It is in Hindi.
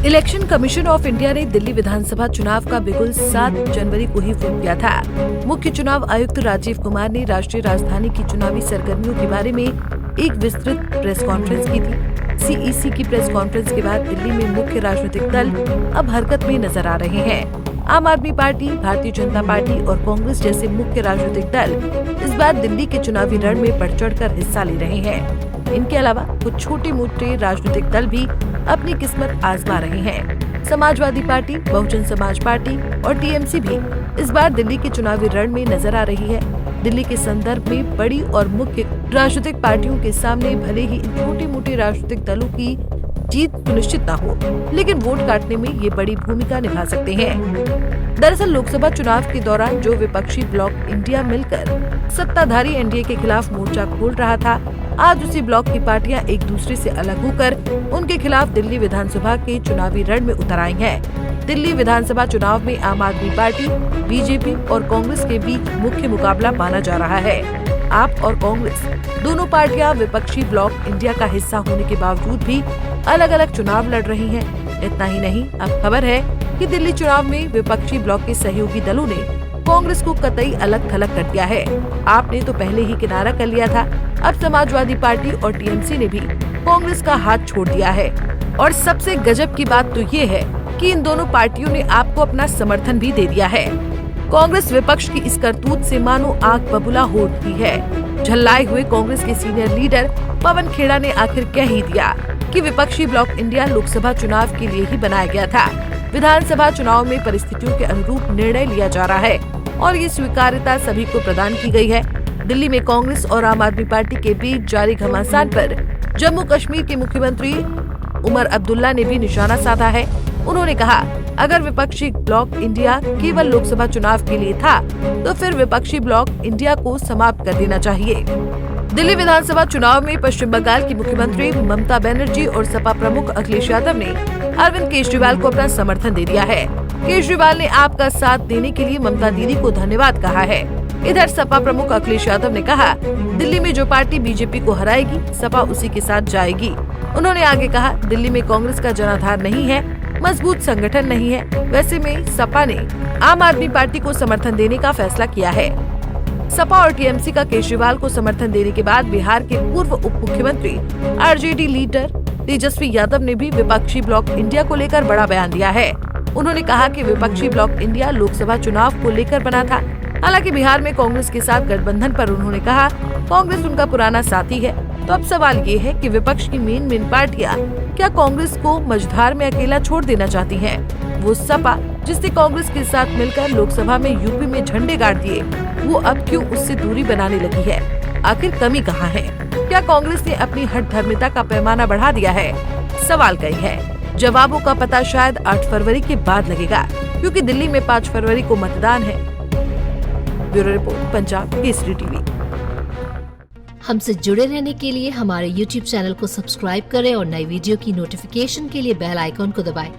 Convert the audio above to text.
इलेक्शन कमीशन ऑफ इंडिया ने दिल्ली विधानसभा चुनाव का बिगुल 7 जनवरी को ही फूंक दिया था। मुख्य चुनाव आयुक्त राजीव कुमार ने राष्ट्रीय राजधानी की चुनावी सरगर्मियों के बारे में एक विस्तृत प्रेस कॉन्फ्रेंस की थी। सीईसी की प्रेस कॉन्फ्रेंस के बाद दिल्ली में मुख्य राजनीतिक दल अब हरकत में नजर आ रहे हैं। आम आदमी पार्टी, भारतीय जनता पार्टी और कांग्रेस जैसे मुख्य राजनीतिक दल इस बार दिल्ली के चुनावी रण में बढ़ चढ़कर हिस्सा ले रहे हैं। इनके अलावा कुछ छोटे मोटे राजनीतिक दल भी अपनी किस्मत आजमा रहे हैं। समाजवादी पार्टी, बहुजन समाज पार्टी और टीएमसी भी इस बार दिल्ली के चुनावी रण में नजर आ रही है। दिल्ली के संदर्भ में बड़ी और मुख्य राजनीतिक पार्टियों के सामने भले ही इन छोटे मोटे राजनीतिक दलों की जीत सुनिश्चित न हो, लेकिन वोट काटने में ये बड़ी भूमिका निभा सकते हैं। दरअसल लोकसभा चुनाव के दौरान जो विपक्षी ब्लॉक इंडिया मिलकर सत्ताधारी एनडीए के खिलाफ मोर्चा खोल रहा था, आज उसी ब्लॉक की पार्टियां एक दूसरे से अलग होकर उनके खिलाफ दिल्ली विधानसभा के चुनावी रण में उतर आई हैं। दिल्ली विधानसभा चुनाव में आम आदमी पार्टी, बीजेपी और कांग्रेस के बीच मुख्य मुकाबला माना जा रहा है। आप और कांग्रेस दोनों पार्टियां विपक्षी ब्लॉक इंडिया का हिस्सा होने के बावजूद भी अलग अलग चुनाव लड़ रही हैं। इतना ही नहीं, अब खबर है कि दिल्ली चुनाव में विपक्षी ब्लॉक के सहयोगी दलों ने कांग्रेस को कतई अलग थलग कर दिया है। आपने तो पहले ही किनारा कर लिया था, अब समाजवादी पार्टी और टीएमसी ने भी कांग्रेस का हाथ छोड़ दिया है। और सबसे गजब की बात तो ये है कि इन दोनों पार्टियों ने आपको अपना समर्थन भी दे दिया है। कांग्रेस विपक्ष की इस करतूत से मानो आग बबूला हो उठी है। झल्लाए हुए कांग्रेस के सीनियर लीडर पवन खेड़ा ने आखिर कह ही दिया कि विपक्षी ब्लॉक इंडिया लोकसभा चुनाव के लिए ही बनाया गया था। विधानसभा चुनाव में परिस्थितियों के अनुरूप निर्णय लिया जा रहा है और ये स्वीकार्यता सभी को प्रदान की गई है। दिल्ली में कांग्रेस और आम आदमी पार्टी के बीच जारी घमासान पर जम्मू कश्मीर के मुख्यमंत्री उमर अब्दुल्ला ने भी निशाना साधा है। उन्होंने कहा, अगर विपक्षी ब्लॉक इंडिया केवल लोकसभा चुनाव के लिए था, तो फिर विपक्षी ब्लॉक इंडिया को समाप्त कर देना चाहिए। दिल्ली विधानसभा चुनाव में पश्चिम बंगाल की मुख्यमंत्री ममता बनर्जी और सपा प्रमुख अखिलेश यादव ने अरविंद केजरीवाल को अपना समर्थन दे दिया है। केजरीवाल ने आपका साथ देने के लिए ममता दीदी को धन्यवाद कहा है। इधर सपा प्रमुख अखिलेश यादव ने कहा, दिल्ली में जो पार्टी बीजेपी को हराएगी, सपा उसी के साथ जाएगी। उन्होंने आगे कहा, दिल्ली में कांग्रेस का जनाधार नहीं है, मजबूत संगठन नहीं है। वैसे में सपा ने आम आदमी पार्टी को समर्थन देने का फैसला किया है। सपा और टीएमसी का केजरीवाल को समर्थन देने के बाद बिहार के पूर्व उप मुख्यमंत्री आरजेडी लीडर तेजस्वी यादव ने भी विपक्षी ब्लॉक इंडिया को लेकर बड़ा बयान दिया है। उन्होंने कहा कि विपक्षी ब्लॉक इंडिया लोकसभा चुनाव को लेकर बना था। हालांकि बिहार में कांग्रेस के साथ गठबंधन पर उन्होंने कहा, कांग्रेस उनका पुराना साथी है। तो अब सवाल ये है कि विपक्ष की मेन पार्टियां क्या कांग्रेस को मझधार में अकेला छोड़ देना चाहती हैं? वो सपा जिसने कांग्रेस के साथ मिलकर लोकसभा में यूपी में झंडे गाड़ दिए, वो अब क्यों उससे दूरी बनाने लगी है? आखिर कमी कहाँ है? क्या कांग्रेस ने अपनी हठधर्मिता का पैमाना बढ़ा दिया है? सवाल कई है। जवाबों का पता शायद 8 फरवरी के बाद लगेगा, क्योंकि दिल्ली में 5 फरवरी को मतदान है। Bureau report, Punjab Kesari TV. हमसे जुड़े रहने के लिए हमारे YouTube चैनल को सब्सक्राइब करें और नई वीडियो की नोटिफिकेशन के लिए बेल आइकॉन को दबाएं।